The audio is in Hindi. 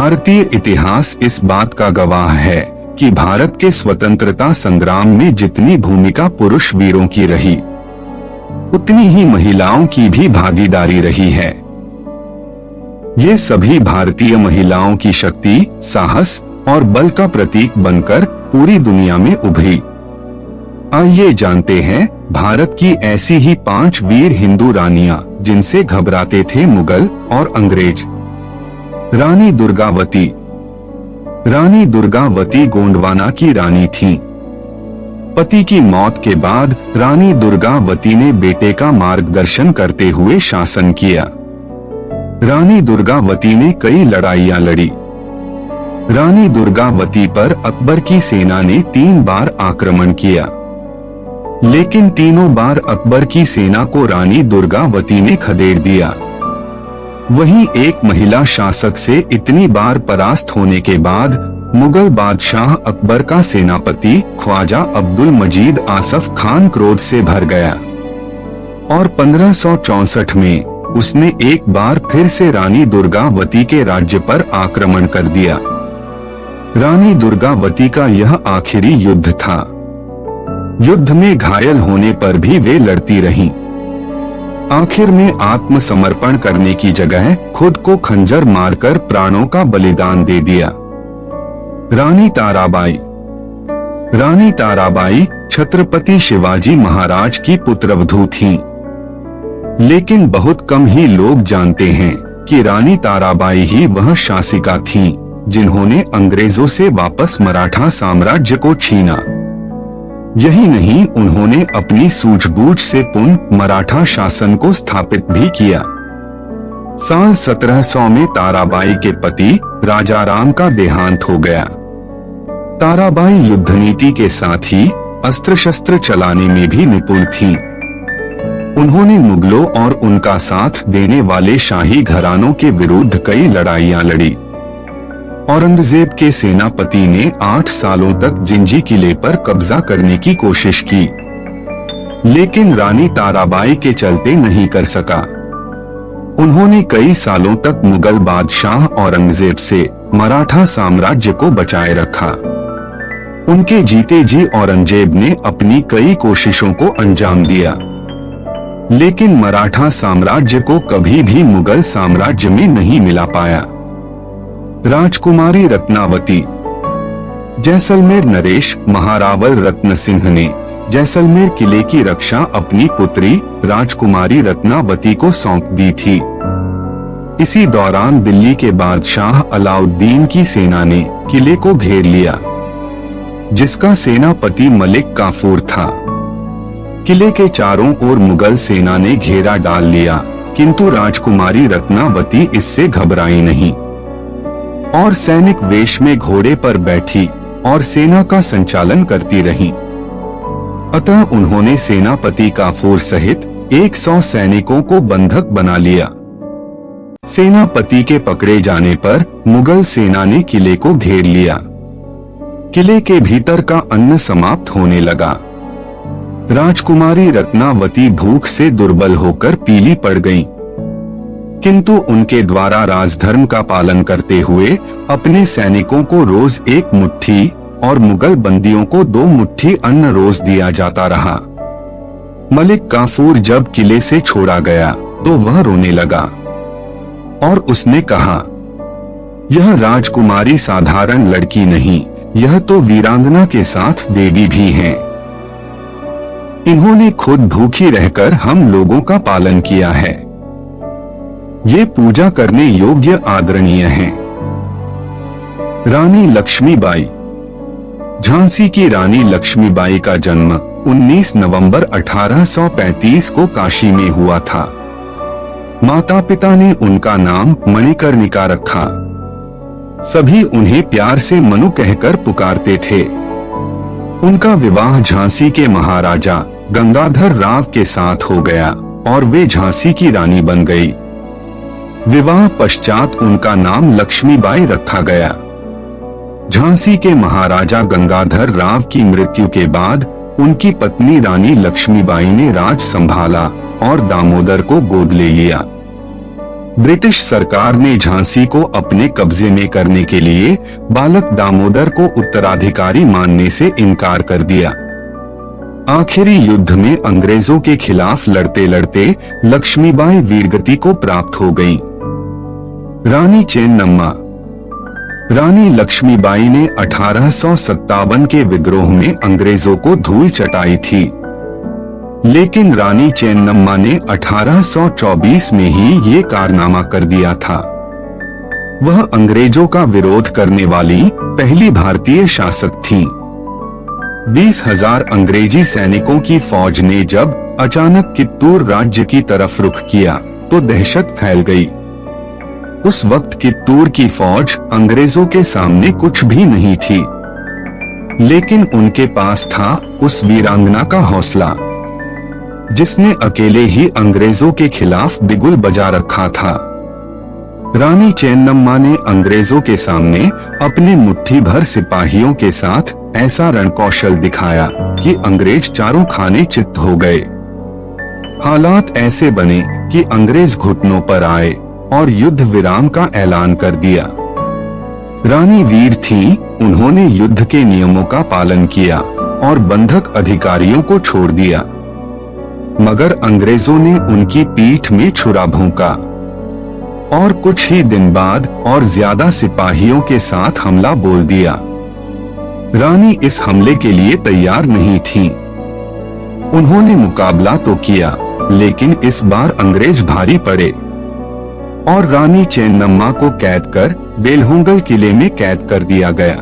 भारतीय इतिहास इस बात का गवाह है कि भारत के स्वतंत्रता संग्राम में जितनी भूमिका पुरुष वीरों की रही, उतनी ही महिलाओं की भी भागीदारी रही है। ये सभी भारतीय महिलाओं की शक्ति, साहस और बल का प्रतीक बनकर पूरी दुनिया में उभरी। आइए जानते हैं भारत की ऐसी ही 5 वीर हिंदू रानियां जिनसे घबराते थे मुगल और अंग्रेज। रानी दुर्गावती। रानी दुर्गावती गोंडवाना की रानी थीं। पति की मौत के बाद रानी दुर्गावती ने बेटे का मार्गदर्शन करते हुए शासन किया। रानी दुर्गावती ने कई लड़ाइयां लड़ी। रानी दुर्गावती पर अकबर की सेना ने 3 बार आक्रमण किया, लेकिन तीनों बार अकबर की सेना को रानी दुर्गावती ने खदेड़ दिया। वहीं एक महिला शासक से इतनी बार परास्त होने के बाद मुगल बादशाह अकबर का सेनापति ख्वाजा अब्दुल मजीद आसफ खान क्रोध से भर गया और 1564 में उसने एक बार फिर से रानी दुर्गावती के राज्य पर आक्रमण कर दिया। रानी दुर्गावती का यह आखिरी युद्ध था। युद्ध में घायल होने पर भी वे लड़ती रहीं। आखिर में आत्मसमर्पण करने की जगह खुद को खंजर मारकर प्राणों का बलिदान दे दिया। रानी ताराबाई। रानी ताराबाई छत्रपति शिवाजी महाराज की पुत्रवधू थीं, लेकिन बहुत कम ही लोग जानते हैं कि रानी ताराबाई ही वह शासिका थीं जिन्होंने अंग्रेजों से वापस मराठा साम्राज्य को छीना। यही नहीं, उन्होंने अपनी सूझबूझ से पुनः मराठा शासन को स्थापित भी किया। साल 1700 में ताराबाई के पति राजाराम का देहांत हो गया। ताराबाई युद्ध नीति के साथ ही अस्त्र शस्त्र चलाने में भी निपुण थीं। उन्होंने मुगलों और उनका साथ देने वाले शाही घरानों के विरुद्ध कई लड़ाइयां लड़ी। औरंगजेब के सेनापति ने 8 सालों तक जिंजी किले पर कब्जा करने की कोशिश की, लेकिन रानी ताराबाई के चलते नहीं कर सका। उन्होंने कई सालों तक मुगल बादशाह औरंगजेब से मराठा साम्राज्य को बचाए रखा। उनके जीते जी औरंगजेब ने अपनी कई कोशिशों को अंजाम दिया, लेकिन मराठा साम्राज्य को कभी भी मुगल साम्राज्य में नहीं मिला पाया। राजकुमारी रत्नावती। जैसलमेर नरेश महारावल रत्न सिंह ने जैसलमेर किले की रक्षा अपनी पुत्री राजकुमारी रत्नावती को सौंप दी थी। इसी दौरान दिल्ली के बादशाह अलाउद्दीन की सेना ने किले को घेर लिया, जिसका सेनापति मलिक काफूर था। किले के चारों ओर मुगल सेना ने घेरा डाल लिया, किंतु राजकुमारी रत्नावती इससे घबराई नहीं और सैनिक वेश में घोड़े पर बैठी और सेना का संचालन करती रहीं। अतः उन्होंने सेनापति काफूर सहित 100 सैनिकों को बंधक बना लिया। सेनापति के पकड़े जाने पर मुगल सेना ने किले को घेर लिया। किले के भीतर का अन्न समाप्त होने लगा। राजकुमारी रत्नावती भूख से दुर्बल होकर पीली पड़ गईं। किंतु उनके द्वारा राजधर्म का पालन करते हुए अपने सैनिकों को रोज 1 मुट्ठी और मुगल बंदियों को 2 मुट्ठी अन्न रोज दिया जाता रहा। मलिक काफूर जब किले से छोड़ा गया तो वह रोने लगा और उसने कहा, यह राजकुमारी साधारण लड़की नहीं, यह तो वीरांगना के साथ देवी भी हैं। इन्होंने खुद भूखी रहकर हम लोगों का पालन किया है। ये पूजा करने योग्य आदरणीय हैं। रानी लक्ष्मीबाई। झांसी की रानी लक्ष्मीबाई का जन्म 19 नवंबर 1835 को काशी में हुआ था। माता पिता ने उनका नाम मणिकर्णिका रखा। सभी उन्हें प्यार से मनु कहकर पुकारते थे। उनका विवाह झांसी के महाराजा गंगाधर राव के साथ हो गया और वे झांसी की रानी बन गई। विवाह पश्चात उनका नाम लक्ष्मीबाई रखा गया। झांसी के महाराजा गंगाधर राव की मृत्यु के बाद उनकी पत्नी रानी लक्ष्मीबाई ने राज संभाला और दामोदर को गोद ले लिया। ब्रिटिश सरकार ने झांसी को अपने कब्जे में करने के लिए बालक दामोदर को उत्तराधिकारी मानने से इनकार कर दिया। आखिरी युद्ध में अंग्रेजों के खिलाफ लड़ते लड़ते लक्ष्मीबाई वीरगति को प्राप्त हो गईं। रानी चेन्नम्मा। रानी लक्ष्मीबाई ने 1857 के विद्रोह में अंग्रेजों को धूल चटाई थी, लेकिन रानी चेन्नम्मा ने 1824 में ही ये कारनामा कर दिया था। वह अंग्रेजों का विरोध करने वाली पहली भारतीय शासक थीं। 20,000 अंग्रेजी सैनिकों की फौज ने जब अचानक कित्तूर राज्य की तरफ रुख किया तो दहशत फैल गई। उस वक्त कित्तूर की फौज अंग्रेजों के सामने कुछ भी नहीं थी, लेकिन उनके पास था उस वीरांगना का हौसला जिसने अकेले ही अंग्रेजों के खिलाफ बिगुल बजा रखा था। रानी चेन्नम्मा ने अंग्रेजों के सामने अपने मुट्ठी भर सिपाहियों के साथ ऐसा रणकौशल दिखाया कि अंग्रेज चारों खाने चित्त हो गए। हालात ऐसे बने कि अंग्रेज घुटनों पर आए और युद्ध विराम का ऐलान कर दिया। रानी वीर थीं, उन्होंने युद्ध के नियमों का पालन किया और बंधक अधिकारियों को छोड़ दिया, मगर अंग्रेजों ने उनकी पीठ में छुरा भोंका और कुछ ही दिन बाद और ज्यादा सिपाहियों के साथ हमला बोल दिया। रानी इस हमले के लिए तैयार नहीं थीं। उन्होंने मुकाबला तो किया, लेकिन इस बार अंग्रेज भारी पड़े और रानी चेन्नम्मा को कैद कर बेलहोंगल किले में कैद कर दिया गया।